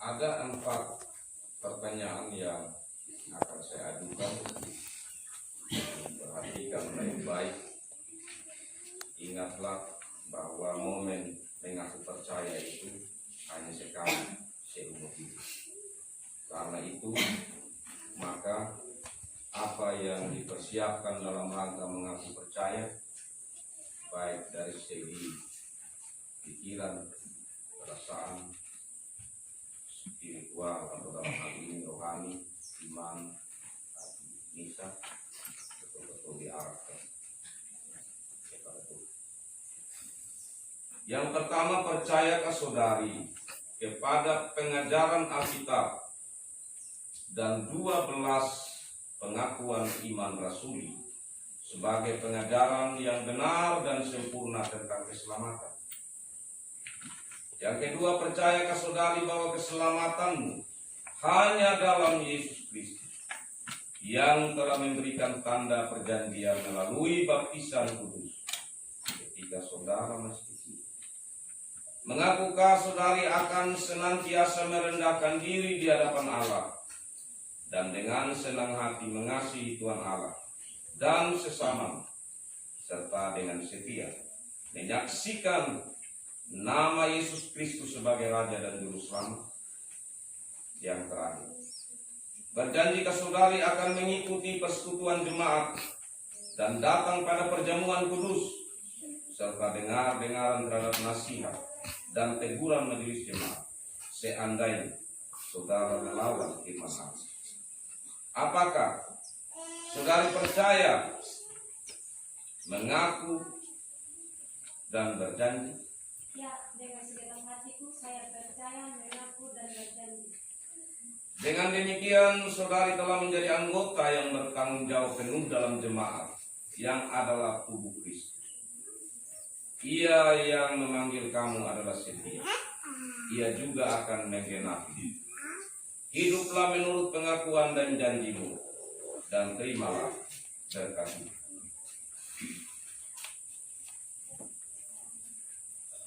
Ada 4 pertanyaan yang akan saya ajukan. Perhatikan baik-baik. Ingatlah bahwa momen mengaku percaya itu hanya sekali seumur hidup. Karena itu, maka apa yang dipersiapkan dalam rangka mengaku percaya, baik dari segi pikiran, perasaan, spiritual atau dalam hal ini rohani, iman, nisa, betul-betul diarahkan kepada Tuhan. Yang pertama, percayakah saudari kepada pengajaran Alkitab dan 12 pengakuan iman rasuli sebagai pengajaran yang benar dan sempurna tentang keselamatan? Yang kedua, percayakah saudari bahwa keselamatanmu hanya dalam Yesus Kristus yang telah memberikan tanda perjanjian melalui baptisan kudus ketika saudara masih kecil? Mengakukah saudari akan senantiasa merendahkan diri di hadapan Allah dan dengan senang hati mengasihi Tuhan Allah dan sesama, serta dengan setia menyaksikan nama Yesus Kristus sebagai Raja dan Juru Selamat? Yang terakhir, berjanjikah saudari akan mengikuti persekutuan jemaat dan datang pada perjamuan kudus serta dengar-dengaran terhadap nasihat dan teguran majelis jemaat seandainya saudara melawan firman Allah? Apakah saudari percaya, mengaku, dan berjanji? Ya, dengan segenap hatiku saya percaya, mengaku, dan berjanji. Dengan demikian, saudari telah menjadi anggota yang bertanggung jawab penuh dalam jemaat yang adalah tubuh Kristus. Ia yang memanggil kamu adalah setia. Ia juga akan menggenapi. Hiduplah menurut pengakuan dan janjimu, dan terimalah berkat itu.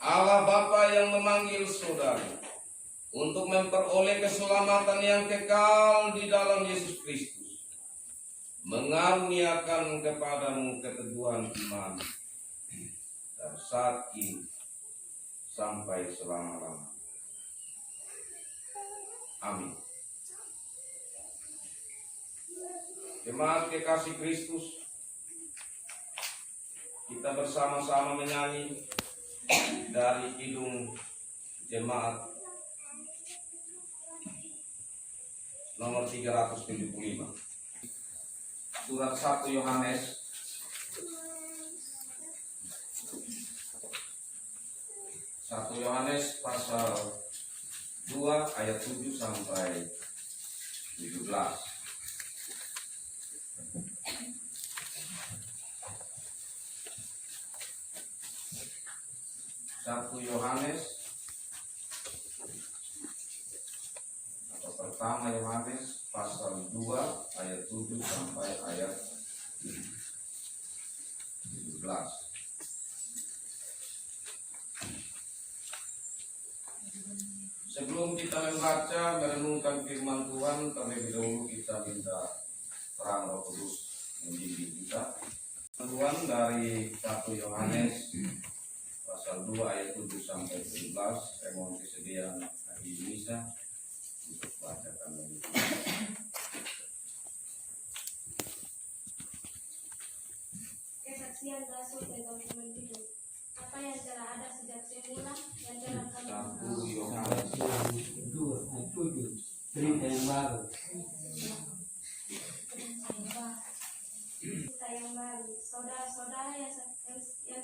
Allah Bapa yang memanggil saudari untuk memperoleh keselamatan yang kekal di dalam Yesus Kristus, mengaruniakan kepadamu keteguhan iman dan saat ini sampai selama-lamanya. Amin. Jemaat kekasih Kristus, kita bersama-sama menyanyi dari kidung jemaat nomor 375. Surat 1 Yohanes pasal 2 ayat 7 sampai 17. 1 Yohanes atau pertama Yohanes pasal 2 ayat 7 sampai ayat 17. Sebelum kita membaca merenungkan firman Tuhan, terlebih dahulu kita minta terang Roh Kudus membimbing kita. Tuhan dari 1 Yohanes pasal 2 ayat 7 sampai 17, saya mohon kesediaan ahli Indonesia untuk bacakan ini. Kesaksian Rasul tentang iman hidup. Apa yang telah ada sejak semula, yang telah kami 1 Yohanes 2 ayat 7, cerita yang baru. Cerita yang baru. Saudara-saudara yang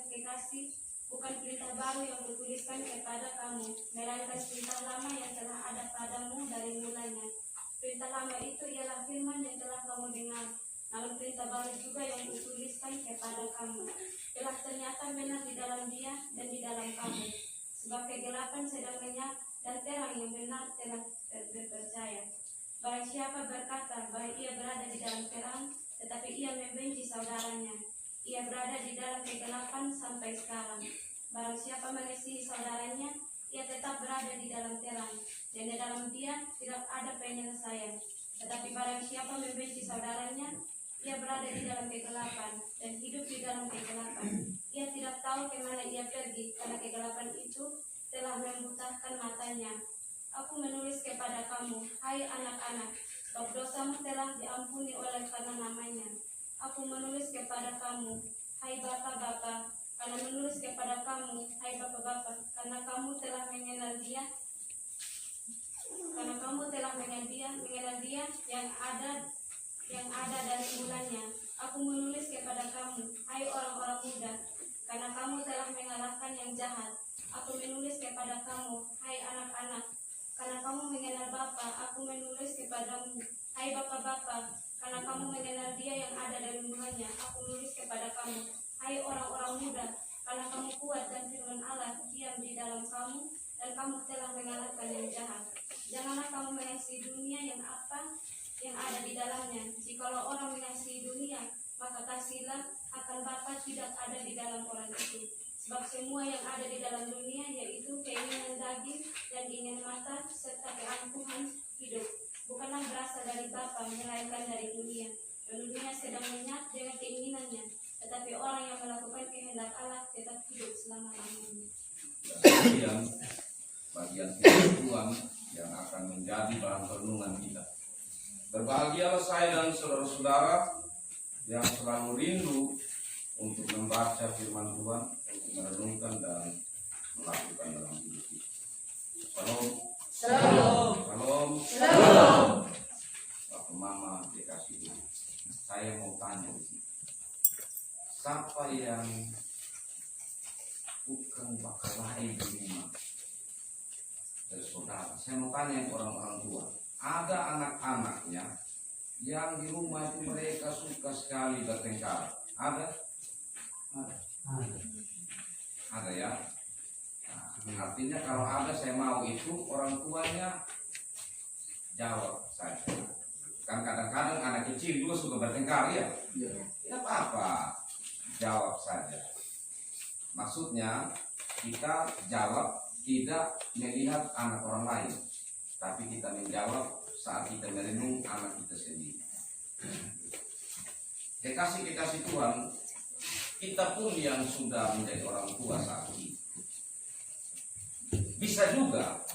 kekasih, bukan perintah baru yang bertuliskan kepada kamu, melainkan perintah lama yang telah ada padamu dari mulanya. Perintah lama itu ialah firman yang telah kamu dengar. Namun perintah baru juga yang dituliskan kepada kamu, telah ternyata benar di dalam Dia dan di dalam kamu. Sebab kegelapan sedang lenyap dan terang yang benar telah berpercaya. Barang siapa berkata bahwa ia berada di dalam terang, tetapi ia membenci saudaranya, ia berada di dalam kegelapan sampai sekarang. Barang siapa mengasihi saudaranya, ia tetap berada berada di dalam terang, dan di dalam dia tidak ada penyelesaian. Tetapi barang siapa membenci saudaranya, ia berada di dalam kegelapan dan hidup di dalam kegelapan. Ia tidak tahu kemana ia pergi, karena kegelapan itu telah membutakan matanya. Aku menulis kepada kamu, hai anak-anak, sebab dosamu telah diampuni oleh karena namanya. Aku menulis kepada kamu, hai bapak-bapak, karena menulis kepada kamu, hai bapak-bapak, karena kamu telah mengenal dia, mengenal dia yang ada dari mulanya. Aku menulis kepada kamu, hai orang-orang muda, karena kamu telah mengalahkan yang jahat. Aku menulis kepada kamu, hai anak-anak, karena kamu mengenal Bapa. Aku menulis kepadamu, hai bapak-bapak, karena kamu mengenal dia yang ada dari mulanya. Aku menulis kepada kamu, hai orang-orang muda, karena kamu kuat dan firman Allah diam di dalam kamu, dan kamu telah mengalahkan yang jahat. Janganlah kamu mengasihi dunia yang ada di dalamnya. Jikalau orang mengasihi dunia, maka kasihlah akan Bapa tidak ada di dalam orang itu. Sebab semua yang ada di dalam dunia, yaitu keinginan daging dan keinginan mata serta keangkuhan hidup, bukanlah berasal dari Bapa, melainkan dari dunia. Dan dunia sedang lenyap dengan keinginannya, tetapi orang yang melakukan kehendak Allah tetap hidup selama-lamanya. Kemudian bagian firman Tuhan yang akan menjadi bahan renungan kita. Berbahagialah saya dan saudara-saudara yang selalu rindu untuk membaca firman Tuhan, untuk merenungkan dan melakukan dalam hidup kita. Shalom. Shalom. Shalom. Shalom. Bapak Mama dikasih Tuhan. Saya mau tanya di sini. Siapa yang tukang bakar lain di rumah? Dari saudara. Saya mau tanya ke orang-orang tua. Ada anak-anaknya yang di rumah itu mereka suka sekali bertengkar. Ada? Ada ya? Nah, artinya kalau ada saya mau itu orang tuanya jawab saja. Kan kadang-kadang anak kecil juga suka bertengkar ya? Tidak apa-apa, jawab saja. Maksudnya kita jawab tidak melihat anak orang lain, tapi kita menjawab saat kita merenung anak kita sendiri. Kekasih-kekasih Tuhan, kita pun yang sudah menjadi orang tua saat ini, bisa juga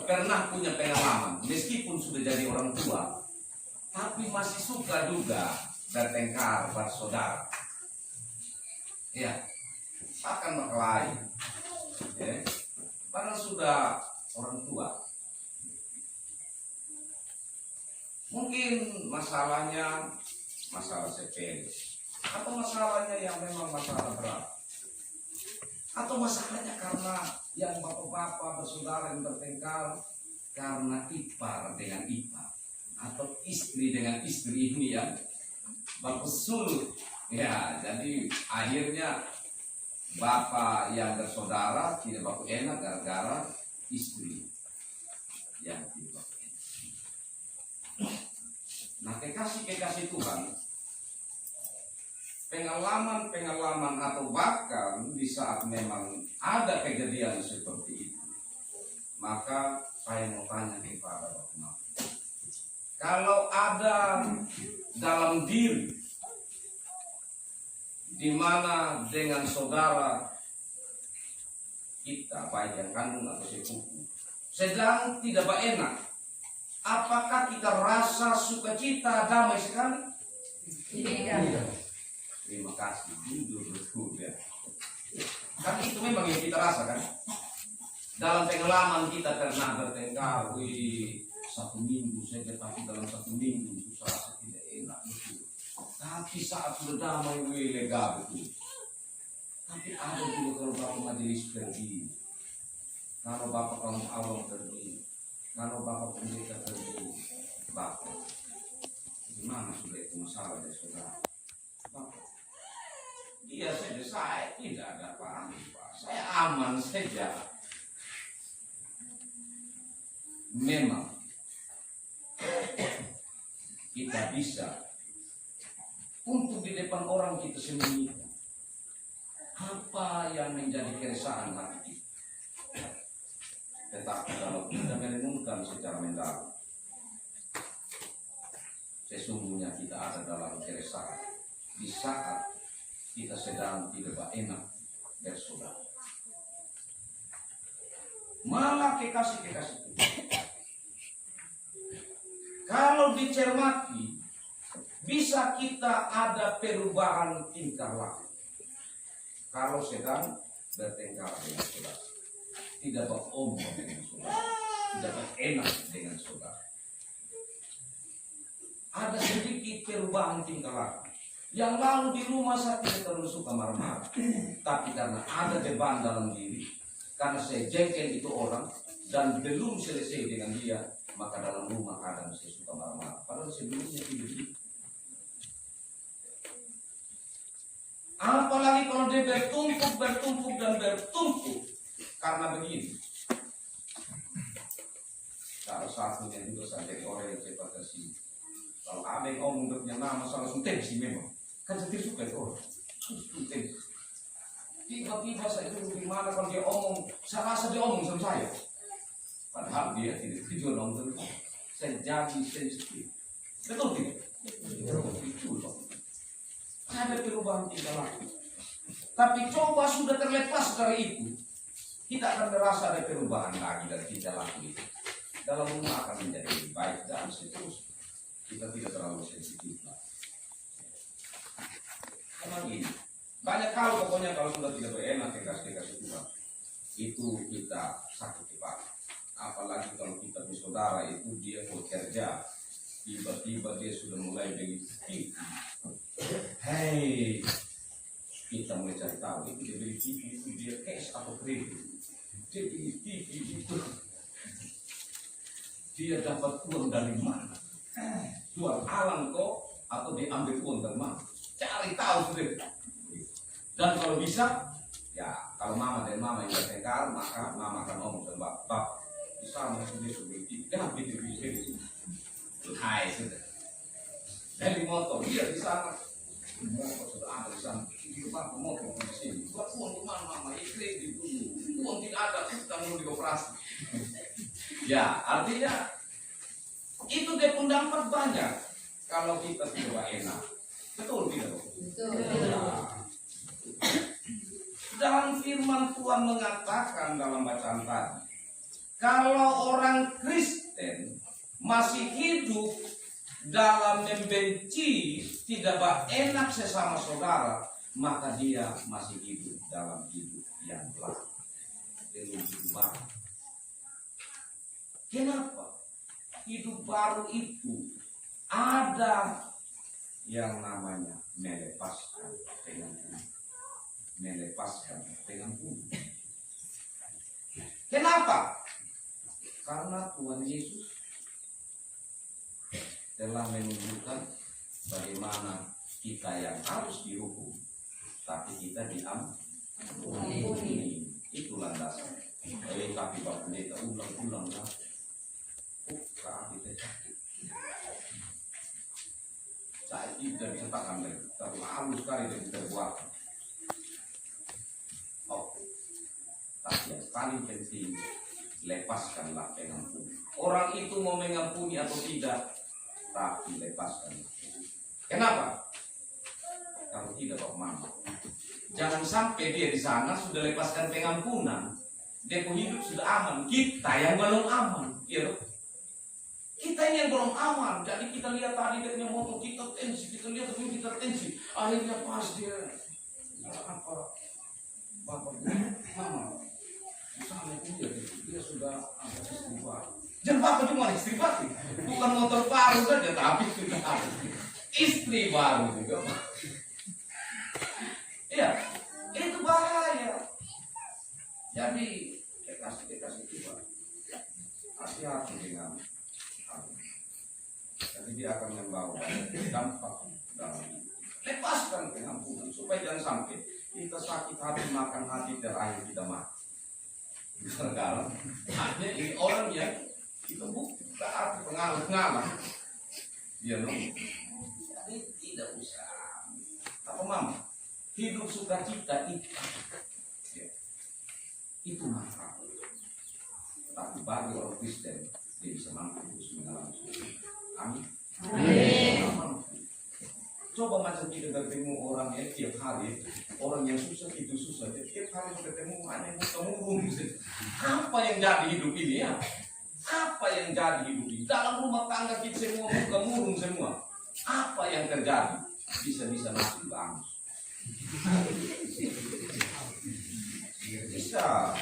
pernah punya pengalaman, meskipun sudah jadi orang tua, tapi masih suka juga bertengkar bersaudara. Ya, akan berkelahi. Ya, padahal sudah orang tua. Mungkin masalahnya masalah sepele, atau masalahnya yang memang masalah berat, atau masalahnya karena yang bapak-bapak bersaudara yang bertengkar karena ipar dengan ipar, atau istri dengan istri ini yang baku sulut. Ya, jadi akhirnya bapak yang bersaudara tidak baku enak gara-gara istri yang tidak baku enak. Nah, kekasih-kekasih Tuhan, pengalaman-pengalaman atau bahkan di saat memang ada kejadian seperti itu, maka saya mau tanya kepada Bapak, kalau ada dalam diri di mana dengan saudara kita, baik yang kandung atau sepupu, sedang tidak enak, apakah kita rasa sukacita damai sekali? Tidak. Terima kasih, jujur betul ya. Kan itu memang yang kita rasakan. Dalam pengalaman kita pernah bertengkar, satu minggu saja, tapi dalam satu minggu itu rasa tidak enak betul. Tapi saat sudah damai, lega betul. Tapi ada juga kalau bapak majelis pergi, kalau bapak kaum awam pergi, kalau bapak pendeta pergi, bapak gimana sudah itu masalah dari saudara? Bapak, iya saja, saya tidak ada apa-apa, saya aman saja. Memang kita bisa untuk di depan orang kita sembunyikan apa yang menjadi keresahan hati kita. Tetapi kalau kita merenungkan secara mendalam, sesungguhnya kita ada dalam keresahan di saat kita sedang tidak enak bersaudara. Malah kekasih-kekasih Tuhan, kalau dicermati, bisa kita ada perubahan tingkah laku. Kalau sedang bertengkar dengan saudara, tidak beromong dengan saudara, tidak berenak dengan saudara, ada sedikit perubahan tingkah laku. Yang lalu di rumah saya tidak terlalu suka marah-marah, tapi karena ada beban dalam diri, karena saya jengkel itu orang dan belum selesai dengan dia, maka dalam rumah kadang saya suka marah-marah. Padahal sebelumnya tidak begitu. Apalagi kalau dia bertumpuk dan bertumpuk karena begini. Salah satunya juga saya jadi orang yang cepat kasih. Kalau ada yang ngomong punya nama salah langsung tensi memang. Kan saya tidak suka itu orang. Tensi. Tiba-tiba saya dulu gimana kalau dia omong, saya rasa dia omong sama saya. Padahal dia tidak tujuan omong sama saya. Saya jadi sensitif. Betul tidak? Betul dong. Ada perubahan tingkah laku. Tapi coba sudah terlepas dari itu, kita akan merasa ada perubahan lagi dari tingkah laku itu. Dalam rumah akan menjadi lebih baik dan seterusnya. Kita tidak terlalu sensitif lagi. Memang ini banyak hal pokoknya kalau sudah tidak berenak kekasih Tuhan, itu kita sakit cepat. Apalagi kalau kita bersaudara itu dia bekerja, tiba-tiba dia sudah mulai begitu. Hei, kita mulai cari tahu itu dia beli TV itu dia cash atau kredit. Dia beli TV itu dia dapat uang dari mana? Jual alam kok atau diambil uang dari mana? Cari tahu sudah. Dan kalau bisa, ya kalau mama dan mama yang bertengkar, maka mama akan ngomong ke bapak di sana sudah beli TV, jangan beli TV itu. Hai sudah. Dari motor dia di sana. Motor sudah ada di sana, di rumah motor di sini. Buat uang di mana mama? Kredit dulu. Uang tidak ada, kita mau dioperasi. Ya, artinya itu dia pun dapat banyak kalau kita tidak enak. Betul tidak? Betul. Nah, dalam firman Tuhan mengatakan dalam bacaan tadi, kalau orang Kristen masih hidup dalam membenci, tidak enak sesama saudara, maka dia masih hidup dalam hidup yang lain, belum hidup baru. Kenapa? Hidup baru itu ada yang namanya melepaskan pengampunan. Kenapa? Karena Tuhan Yesus telah menunjukkan bagaimana kita yang harus dihukum, tapi kita diampuni. Itu landasan. Tapi Bapak Pendeta ulang-ulang lah. Saya tidak bisa tahan lagi. Terlalu sekali dan kita buat. Oke. Tapi yang paling penting, lepaskanlah pengampuni. Orang itu mau mengampuni atau tidak, tapi lepaskan. Kenapa? Kalau tidak mama, jangan sampai dia di sana sudah lepaskan pengampunan, dia pun hidup sudah aman. Kita yang belum aman, ya. Kita ini yang belum aman. Jadi kita lihat tadi dia punya motor, kita tensi, kita lihat tapi kita tensi. Akhirnya pas dia apa? Bapak mama, di sana dia sudah ada istri baru. Jangan bapak cuma istri baru, bukan motor baru saja, tapi sudah ada istri baru juga. Iya, itu bahaya. Jadi kekasih Tuhan, hati-hati dengan hal ini. Jadi dia akan membawa dampak dalam hidup. Lepaskan pengampunan supaya jangan sampai kita sakit hati makan hati terakhir kita mati. Gara-gara hanya ini orang yang kita bukan berarti pengalah. Dia jadi tidak usah. Apa mama? Hidup sukacita itu. Ya. Itu mahal. Tapi bagi orang Kristen dia bisa mampu terus mengalami surga. Amin. Coba macam kita bertemu orang yang tiap hari, orang yang susah itu susah, tiap hari bertemu hanya muka-muka. Apa yang jadi hidup ini ya? Apa yang jadi hidup ini? Dalam rumah tangga kita semua muka murung semua. Apa yang terjadi? Bisa-bisa masuk bangus. Bisa.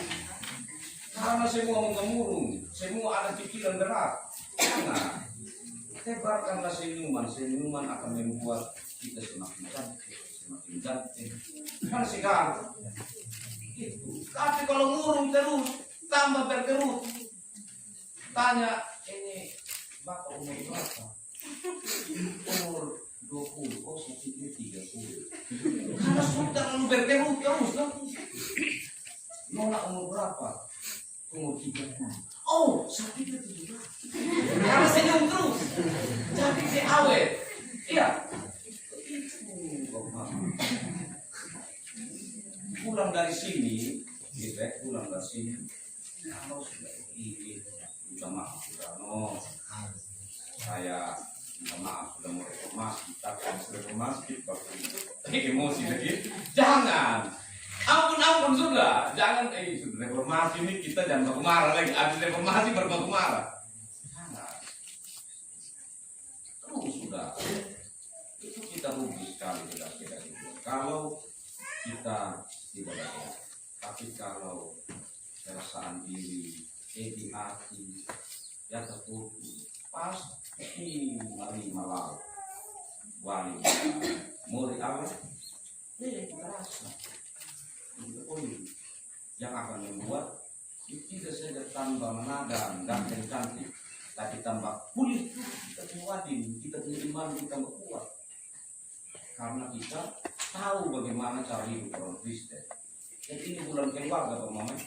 Karena semua muka murung, semua ada pikiran berat. Jangan. Tebarkanlah senyuman akan membuat kita semakin cantik. Kan sekarang itu. Tapi kalau murung terus, tambah berkerut. Tanya, ini Bapak umur berapa? Umur 20, oh sakitnya 30. Karena sudah lalu berkerut terus. Nona umur berapa? Umur 30. Oh, sakitnya 17. Karena senyum terus. Jadi si awet. Iya. Pulang dari sini, gitu ya, pulang dari sini. Kalau sudah ini, minta maaf sudah, no. Saya minta maaf sudah mau reformasi, tapi sudah reformasi, tapi emosi lagi. Jangan. Ampun sudah. Jangan sudah reformasi ini kita jangan baku marah lagi. Habis reformasi baru baku marah. Jangan. Terus sudah. Itu kita rugi sekali tidak itu. Kalau kita tidak ada, tapi kalau perasaan diri, hati, ya tertutup, pasti mari malau, wali, muri awal, kita rasa, yang akan membuat tidak saja tambah menadan dan cantik, tapi tambah pulih, kita kuatin, kita punya iman, kita tambah kuat, karena kita tahu bagaimana cara hidup orang Kristen. Jadi ini bulan keluarga teman-teman,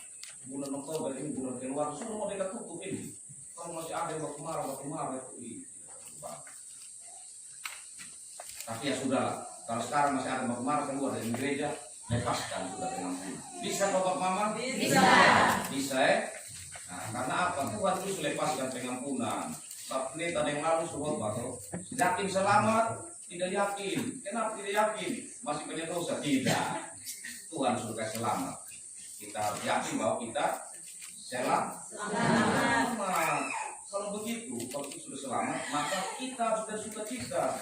bulan Oktober ini bulan keluarga, sudah mau dekat tutup ini. Kalau masih ada yang baku marah itu tapi ya sudah, kalau sekarang masih ada baku marah keluar dari gereja, lepaskan sudah dengan Tuhan. Bisa Bapak Mama? Bisa ya? Nah, karena apa? Tuhan terus lepaskan pengampunan. Bab pendeta yang lalu suruh Bapak, yakin selamat? Tidak yakin. Kenapa tidak yakin? Masih punya dosa? Tidak. Tuhan suruh kasih selamat. Kita harus yakin bahwa kita selamat. Kalau begitu, kalau kita sudah selamat, maka kita harus bersukacita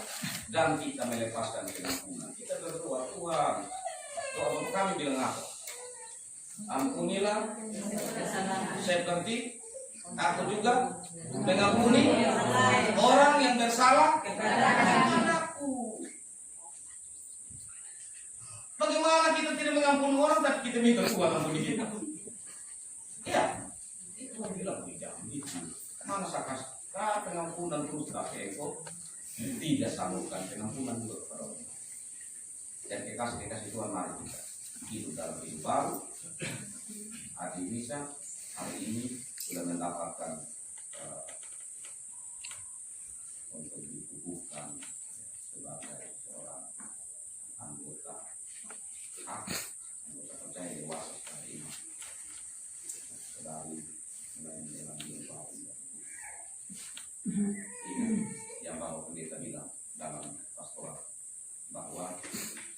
dan kita melepaskan pengampunan. Kita berdoa, Tuhan, doa Bapak kami bilang apa? Ampunilah seperti aku juga mengampuni orang yang bersalah kepadaku. Bagaimana kita tidak mengampuni orang tapi kita minta Tuhan ampuni kita? Iya, itu bilang tidak begitu. Mana sakas pengampunan terus tapi ego tidak salurkan pengampunan juga kepada orang. Dan kekasih Tuhan mari kita hidup dalam hidup baru. Hari bisa hari ini sudah mendapatkan untuk dikukuhkan sebagai seorang anggota percaya dewasa sekali ini dari mulai menjalani baru ini yang bawa pendeta bilang dalam pastoral bahwa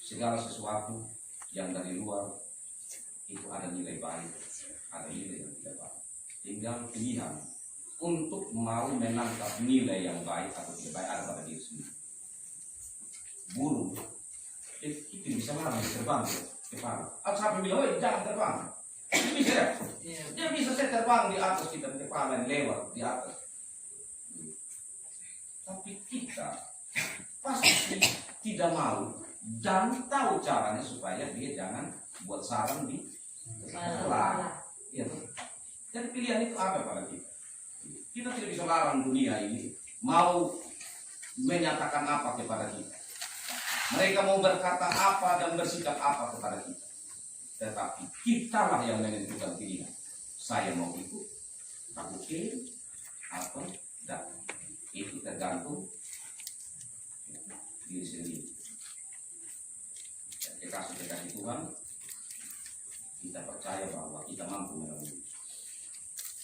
segala sesuatu yang dari luar itu ada nilai baik, ada nilai yang tidak baik. Tinggal pilihan untuk mau menangkap nilai yang baik atau tidak baik ada pada diri sendiri. Burung itu bisa marah terbang ke kepala. Sampai bilang, "Woi, jangan terbang." Dia bisa ya? Dia bisa terbang di atas kita kepala yang lewat di atas. Tapi kita pasti tidak mau dan tahu caranya supaya dia jangan buat sarang di kepala. Ya, jadi pilihan itu apa pada kita? Kita tidak bisa larang dunia ini mau menyatakan apa kepada kita. Mereka mau berkata apa dan bersikap apa kepada kita. Tetapi kitalah yang menentukan pilihan. Saya mau ikut, aku pilih, atau tidak. Itu tergantung diri sendiri. Dan kekasih Tuhan, kita percaya bahwa kita mampu melalui.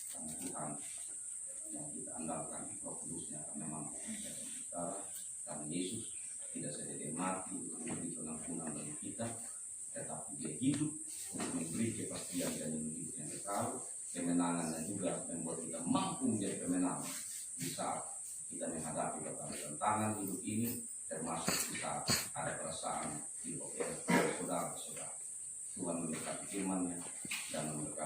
Karena Tuhan tidak saja dia mati untuk memberi pengampunan bagi kita, tetapi dia hidup untuk memberi kepastian dan hidup yang kekal, kemenangan, dan juga membuat kita mampu menjadi pemenang di saat kita menghadapi berbagai tantangan hidup ini, termasuk di saat ada perasaan di saudara-saudara. Tuhan memberkati firman-Nya dan memberkati